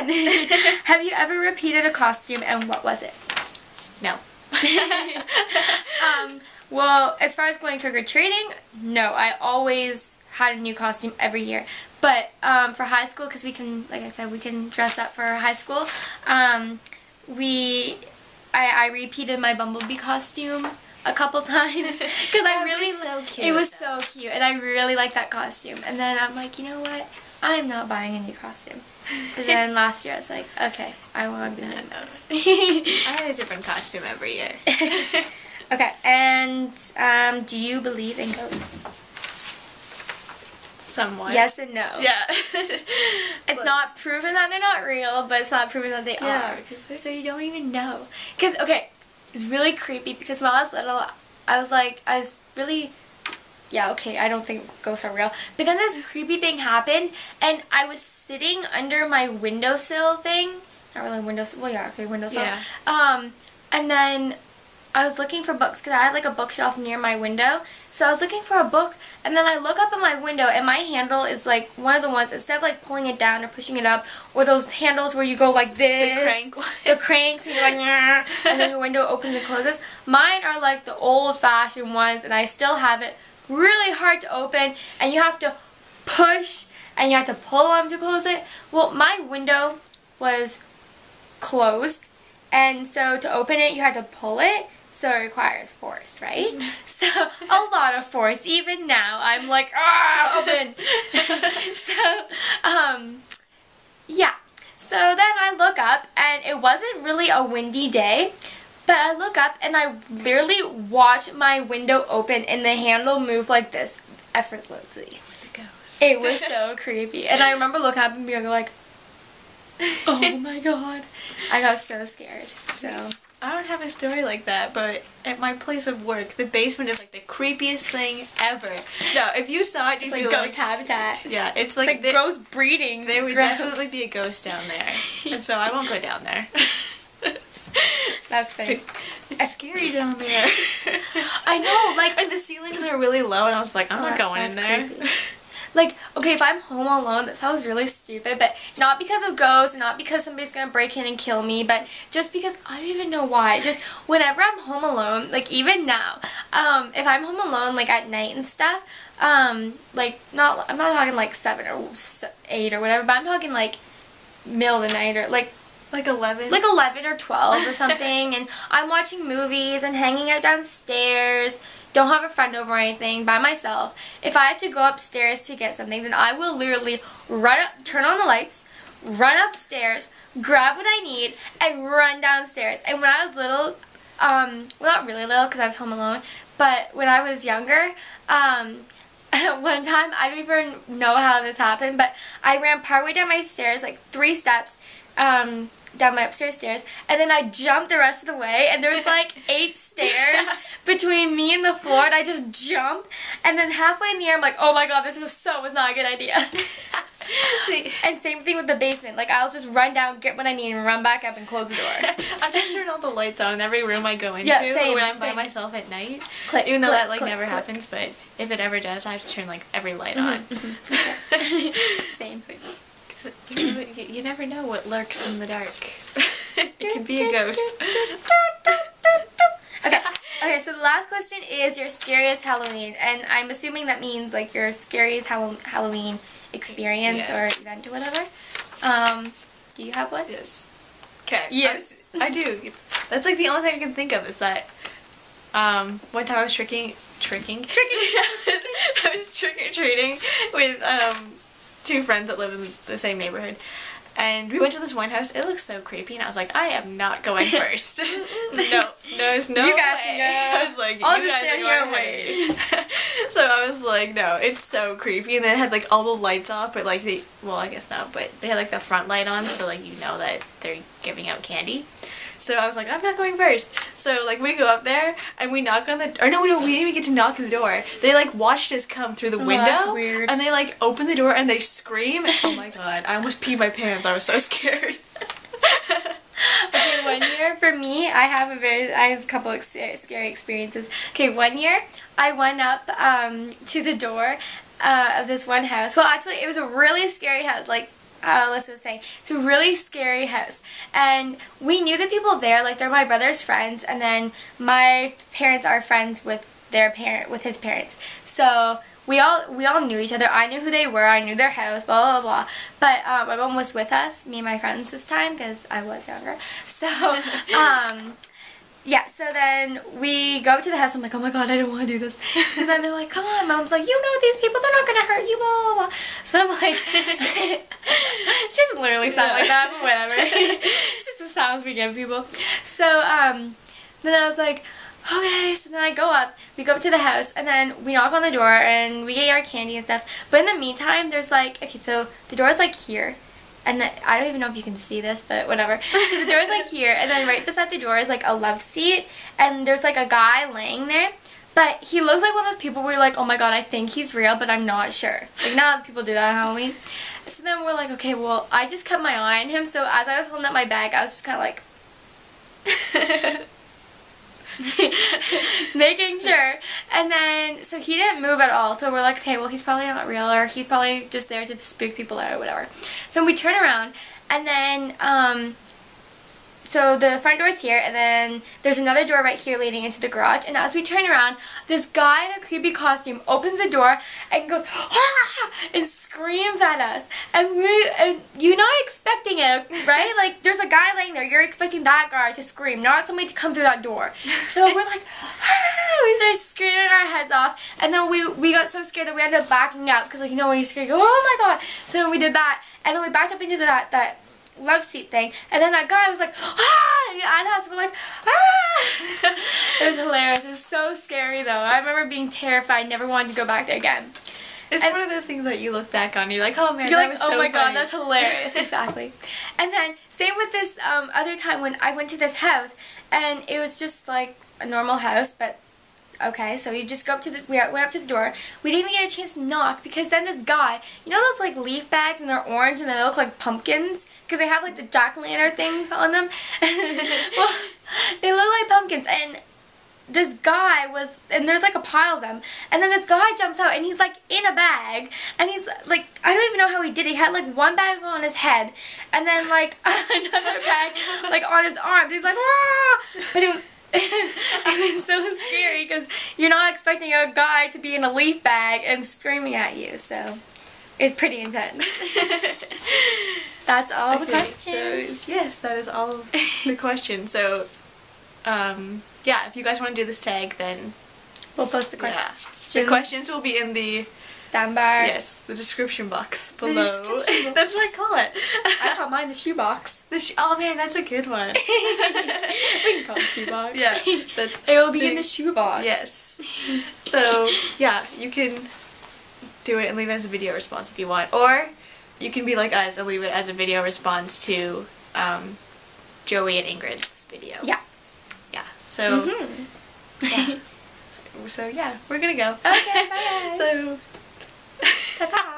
fun. Have you ever repeated a costume, and what was it? No. Well, as far as going trick-or-treating, no. I always had a new costume every year. But for high school, because we can, like I said, we can dress up for high school, I repeated my Bumblebee costume a couple times because I really, so cute. It was so cute, and I really liked that costume. And then I'm like, you know what? I'm not buying a new costume. But then last year I was like, okay, I want to be doing those. I had a different costume every year. Okay, and do you believe in ghosts? Somewhat. Yes and no. Yeah. It's not proven that they're not real, but it's not proven that they are. So you don't even know. Because, okay, it's really creepy because when I was little, I was really, yeah, okay, I don't think ghosts are real. But then this creepy thing happened, and I was sitting under my windowsill thing. Not really windowsill, well, yeah, okay, windowsill. Yeah. And then I was looking for books because I had like a bookshelf near my window. So I was looking for a book, and then I look up at my window, and my handle is like one of the ones, instead of like pulling it down or pushing it up, or those handles where you go like this. The crank one. The cranks, and you're like, "Nyah," and then your window opens and closes. Mine are like the old-fashioned ones, and I still have it really hard to open, and you have to push, and you have to pull them to close it. Well, my window was closed, and so to open it, you had to pull it. So it requires force, right? So a lot of force. Even now, I'm like, ah, open. Yeah. So then I look up, and it wasn't really a windy day, but I look up, and I literally watch my window open, and the handle move like this, effortlessly. It was a ghost. It was so creepy. And I remember looking up and being like, oh my god. I got so scared. So I don't have a story like that, but at my place of work, the basement is like the creepiest thing ever. No, if you saw it, you'd it's be like like, ghost habitat. yeah, it's It's like, like gross breeding. there would Gross. definitely be a ghost down there, and so I won't go down there. That's funny. It's scary down there. I know, like, and the ceilings are really low, and I was like, I'm not going in there. Creepy. Like, okay, if I'm home alone, that sounds really stupid, but not because of ghosts, not because somebody's gonna break in and kill me, but just because I don't even know why. Just whenever I'm home alone, like even now, if I'm home alone, like at night and stuff, like I'm not talking like 7 or 8 or whatever, but I'm talking like middle of the night or like 11? Like 11 or 12 or something, and I'm watching movies and hanging out downstairs, don't have a friend over or anything, by myself. If I have to go upstairs to get something, then I will literally turn on the lights, run upstairs, grab what I need, and run downstairs. And when I was little, well, not really little because I was home alone, but when I was younger, one time, I don't even know how this happened, but I ran partway down my stairs, like 3 steps, down my upstairs stairs, and then I jumped the rest of the way, and there was like 8 stairs between me and the floor, and I just jumped, and then halfway in the air, I'm like, oh my god, this was not a good idea. See, and same thing with the basement, like I'll just run down, get what I need, and run back up and close the door. I just turn all the lights on in every room I go into same, when I'm by same. myself at night. Click, even though click, that like click, never click. happens, but if it ever does, I have to turn like every light on. For sure. Same. You never know what lurks in the dark. It could be a ghost. Okay, so the last question is your scariest Halloween, and I'm assuming that means like your scariest Halloween experience or event or whatever. Do you have one? Yes. Okay. Yes. I do. That's like the only thing I can think of is that one time I was I was trick-or-treating with 2 friends that live in the same neighborhood. And we went to this one house. It looked so creepy, and I was like, I am not going first. No, there's no you guys way. Can go. I was like, I'll you just guys stand are here going and ahead. So I was like, no, it's so creepy. And then it had like all the lights off, but like well, I guess not, but they had like the front light on, so like you know that they're giving out candy. So I was like, I'm not going first. So like we go up there and we knock on the no, we didn't even get to knock on the door. They like watched us come through the window. That's weird. And they like open the door and they scream. Oh my god, I almost peed my pants. I was so scared. Okay, one year for me, I have a couple of scary experiences. Okay, one year I went up to the door of this one house. Well, actually, it was a really scary house. Like Alyssa was saying, it's a really scary house. And we knew the people there, like they're my brother's friends, and then my parents are friends with his parents. So we all knew each other. I knew who they were. I knew their house, blah, blah, blah. But my mom was with us, me and my friends this time, because I was younger. So, yeah, so then we go up to the house. I'm like, oh my god, I don't want to do this. So then they're like, come on. Mom's like, you know these people, they're not going to hurt you, blah, blah, blah. So I'm like, she doesn't literally sound like that, but whatever. It's just the sounds we give people. So then I was like, okay, so then I go up, we go up to the house, and then we knock on the door, and we get our candy and stuff. But in the meantime, there's like, okay, so the door is like here. And I don't even know if you can see this, but whatever. So the door is like here, and then right beside the door is like a love seat, and there's like a guy laying there. But he looks like one of those people where you're like, oh my god, I think he's real, but I'm not sure. Like, now people do that on Halloween. So then we're like, okay, well, I just kept my eye on him, so as I was holding up my bag, I was just kind of like... making sure. And then, so he didn't move at all, so we're like, okay, well, he's probably not real, or he's probably just there to spook people out or whatever. So we turn around, and then so the front door is here, and then there's another door right here leading into the garage. And as we turn around, this guy in a creepy costume opens the door and goes, ah! And screams at us. And you're not expecting it, right? Like, there's a guy laying there. You're expecting that guy to scream, not somebody to come through that door. So we're like, ah! We started screaming our heads off. And then we got so scared that we ended up backing out. Because, like, you know, when you're scared, you go, oh my god. So we did that. And then we backed up into that love seat thing, and then that guy was like, ah, and us were like, ah. It was hilarious. It was so scary though. I remember being terrified, never wanted to go back there again. It's one of those things that you look back on, you're like, oh man, you're that like, was oh so my funny. god, that's hilarious. Exactly. And then same with this other time when I went to this house, and it was just like a normal house, but okay, so you just go up to the, we went up to the door. We didn't even get a chance to knock, because then this guy, you know those like leaf bags, and they're orange and they look like pumpkins? Because they have like the jack-o'-lantern things on them. Well, they look like pumpkins, and this guy was, and there's like a pile of them, and then this guy jumps out, and he's like in a bag, and he's like, I don't even know how he did it. He had like one bag on his head, and then like another bag like on his arm. He's like, ah! But it was so scary, because you're not expecting a guy to be in a leaf bag and screaming at you, so it's pretty intense. That's all the questions. So, yes, that is all of the questions. So, yeah, if you guys want to do this tag, then we'll post the questions. Yeah. The questions will be in the down bar. Yes, the description box below. That's what I call it. I call mine the shoebox. Oh man, that's a good one. We can call it shoebox. Yeah, it will be in the shoebox. Yes. So yeah, you can do it and leave it as a video response if you want, or you can be like us and leave it as a video response to Joey and Ingrid's video. Yeah. Yeah. So. Yeah. So yeah, we're gonna go. Okay. Bye guys. So. Ta-ta.